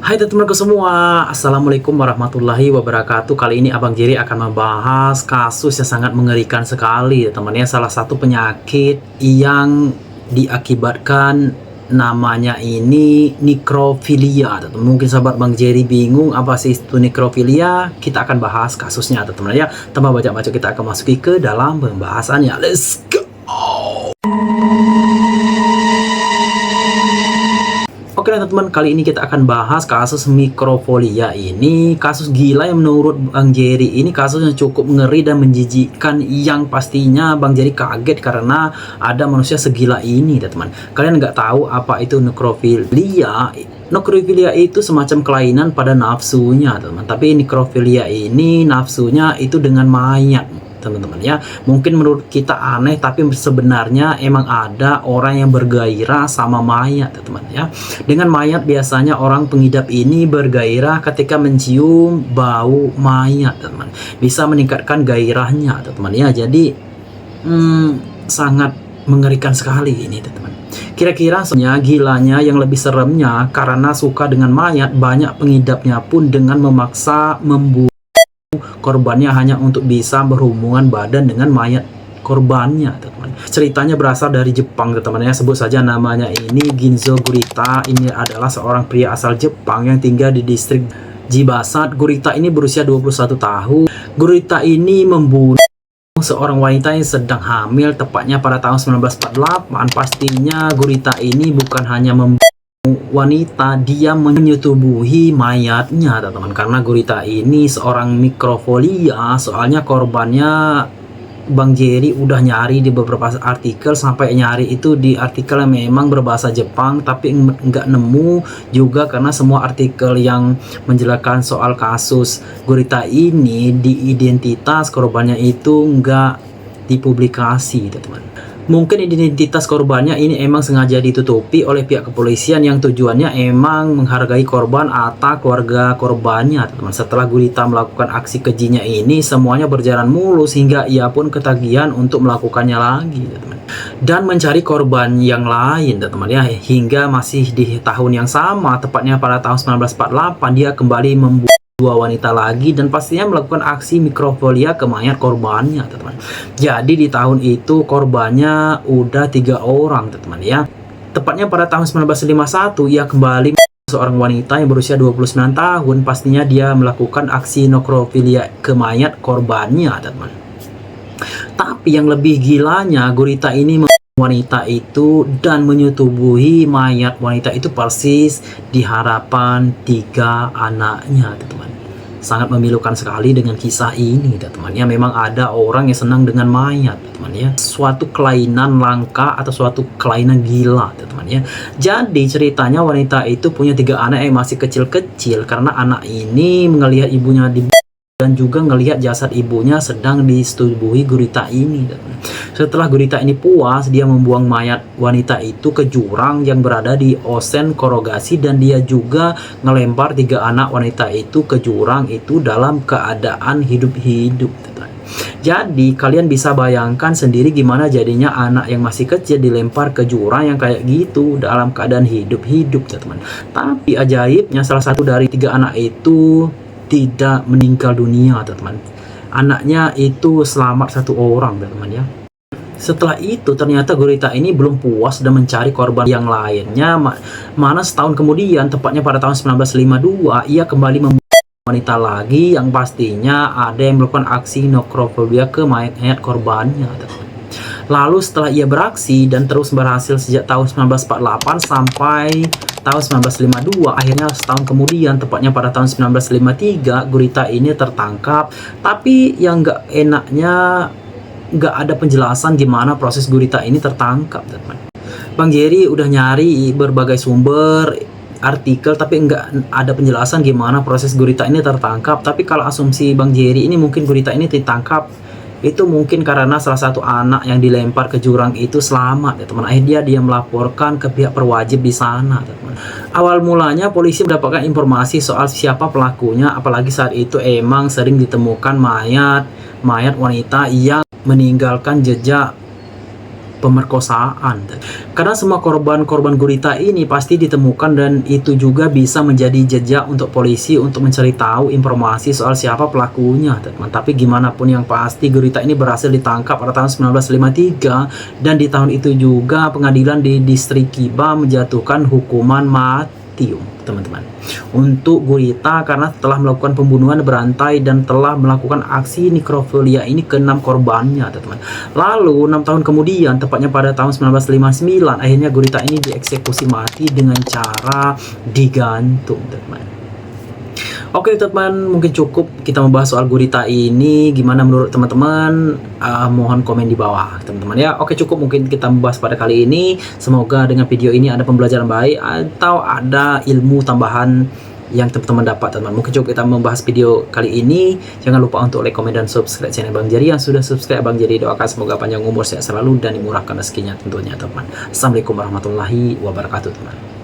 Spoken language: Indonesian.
Hai teman-temanku semua, Assalamualaikum warahmatullahi wabarakatuh. Kali ini Abang Jerry akan membahas kasus yang sangat mengerikan sekali ya teman-teman. Salah satu penyakit yang diakibatkan namanya ini nekrofilia. Mungkin sahabat Bang Jerry bingung apa sih itu nekrofilia. Kita akan bahas kasusnya teman-teman ya. Tanpa banyak-banyak kita akan masuki ke dalam pembahasannya. Let's go. Oke teman-teman, kali ini kita akan bahas kasus nekrofilia ini. Kasus gila yang menurut Bang Jerry ini kasus yang cukup ngeri dan menjijikkan, yang pastinya Bang Jerry kaget karena ada manusia segila ini teman-teman. Kalian nggak tahu apa itu nekrofilia? Nekrofilia itu semacam kelainan pada nafsunya teman-teman. Tapi nekrofilia ini nafsunya itu dengan mayat teman-teman ya. Mungkin menurut kita aneh, tapi sebenarnya emang ada orang yang bergairah sama mayat teman-teman ya. Dengan mayat biasanya orang pengidap ini bergairah ketika mencium bau mayat teman-teman. Bisa meningkatkan gairahnya teman-teman ya. Jadi sangat mengerikan sekali ini teman-teman. Kira-kira sebenarnya gilanya yang lebih seremnya karena suka dengan mayat, banyak pengidapnya pun dengan memaksa membunuh korbannya hanya untuk bisa berhubungan badan dengan mayat korbannya teman-teman. Ceritanya berasal dari Jepang teman-teman ya. Sebut saja namanya ini Ginzo Gurita. Ini adalah seorang pria asal Jepang yang tinggal di distrik Jibasat. Gurita ini berusia 21 tahun. Gurita ini membunuh seorang wanita yang sedang hamil tepatnya pada tahun 1948. Pastinya Gurita ini bukan hanya membunuh wanita, dia menyetubuhi mayatnya teman-teman. Karena Gurita ini seorang nekrofilia, soalnya korbannya Bang Jerry udah nyari di beberapa artikel, sampai nyari itu di artikel yang memang berbahasa Jepang, tapi nggak nemu juga karena semua artikel yang menjelaskan soal kasus Gurita ini di identitas korbannya itu nggak dipublikasi teman-teman. Mungkin identitas korbannya ini emang sengaja ditutupi oleh pihak kepolisian yang tujuannya emang menghargai korban atau keluarga korbannya teman-teman. Setelah Gurita melakukan aksi kejinya ini, semuanya berjalan mulus hingga ia pun ketagihan untuk melakukannya lagi teman-teman, dan mencari korban yang lain teman-teman ya. Hingga masih di tahun yang sama, tepatnya pada tahun 1948, dia kembali membunuh dua wanita lagi dan pastinya melakukan aksi nekrofilia ke mayat korbannya teman-teman. Jadi di tahun itu korbannya udah 3 orang teman-teman ya. Tepatnya pada tahun 1951 ia kembali seorang wanita yang berusia 29 tahun. Pastinya dia melakukan aksi nekrofilia ke mayat korbannya teman-teman. Tapi yang lebih gilanya, Gurita ini wanita itu dan menyetubuhi mayat wanita itu persis di hadapan 3 anaknya teman-teman. Sangat memilukan sekali dengan kisah ini teman-teman ya. Memang ada orang yang senang dengan mayat teman-teman ya. Suatu kelainan langka atau suatu kelainan gila teman-teman ya. Jadi ceritanya wanita itu punya 3 anak yang masih kecil-kecil, karena anak ini melihat ibunya dan juga ngelihat jasad ibunya sedang disetubuhi Gurita ini. Setelah Gurita ini puas, dia membuang mayat wanita itu ke jurang yang berada di Osen Korogasi, dan dia juga ngelempar 3 anak wanita itu ke jurang itu dalam keadaan hidup-hidup. Jadi kalian bisa bayangkan sendiri gimana jadinya anak yang masih kecil dilempar ke jurang yang kayak gitu dalam keadaan hidup-hidup teman-teman. Tapi ajaibnya salah satu dari 3 anak itu tidak meninggal dunia teman-teman. Anaknya itu selamat 1 orang teman-teman ya. Setelah itu ternyata Gurita ini belum puas dan mencari korban yang lainnya. Mana setahun kemudian, tepatnya pada tahun 1952, ia kembali membunuh wanita lagi, yang pastinya ada yang melakukan aksi nekrofilia ke mayat korbannya teman-teman. Lalu setelah ia beraksi dan terus berhasil sejak tahun 1948 sampai tahun 1952, akhirnya setahun kemudian, tepatnya pada tahun 1953, Gurita ini tertangkap. Tapi yang nggak enaknya, nggak ada penjelasan gimana proses Gurita ini tertangkap teman-teman. Bang Jerry udah nyari berbagai sumber artikel, tapi nggak ada penjelasan gimana proses Gurita ini tertangkap. Tapi kalau asumsi Bang Jerry ini, mungkin Gurita ini ditangkap itu mungkin karena salah satu anak yang dilempar ke jurang itu selamat ya teman. Akhirnya dia melaporkan ke pihak berwajib di sana teman. Awal mulanya polisi mendapatkan informasi soal siapa pelakunya, apalagi saat itu emang sering ditemukan mayat wanita yang meninggalkan jejak pemerkosaan. Karena semua korban-korban gurita ini pasti ditemukan dan itu juga bisa menjadi jejak untuk polisi untuk mencari tahu informasi soal siapa pelakunya, teman. Tapi gimana pun yang pasti gurita ini berhasil ditangkap pada tahun 1953 dan di tahun itu juga pengadilan di distrik Kiba menjatuhkan hukuman mati, teman-teman, untuk gurita karena telah melakukan pembunuhan berantai dan telah melakukan aksi nekrofilia ini ke 6 korbannya, teman. Lalu 6 tahun kemudian, tepatnya pada tahun 1959, akhirnya gurita ini dieksekusi mati dengan cara digantung, teman. Oke teman, mungkin cukup kita membahas soal gurita ini. Gimana menurut teman-teman? Mohon komen di bawah, teman-teman ya. Oke, cukup mungkin kita membahas pada kali ini. Semoga dengan video ini ada pembelajaran baik atau ada ilmu tambahan yang teman-teman dapat, teman. Mungkin cukup kita membahas video kali ini. Jangan lupa untuk like, komen, dan subscribe channel Bang Jerry. Yang sudah subscribe Bang Jerry doakan semoga panjang umur, sehat selalu, dan dimurahkan rezekinya tentunya, teman. Assalamualaikum warahmatullahi wabarakatuh, teman.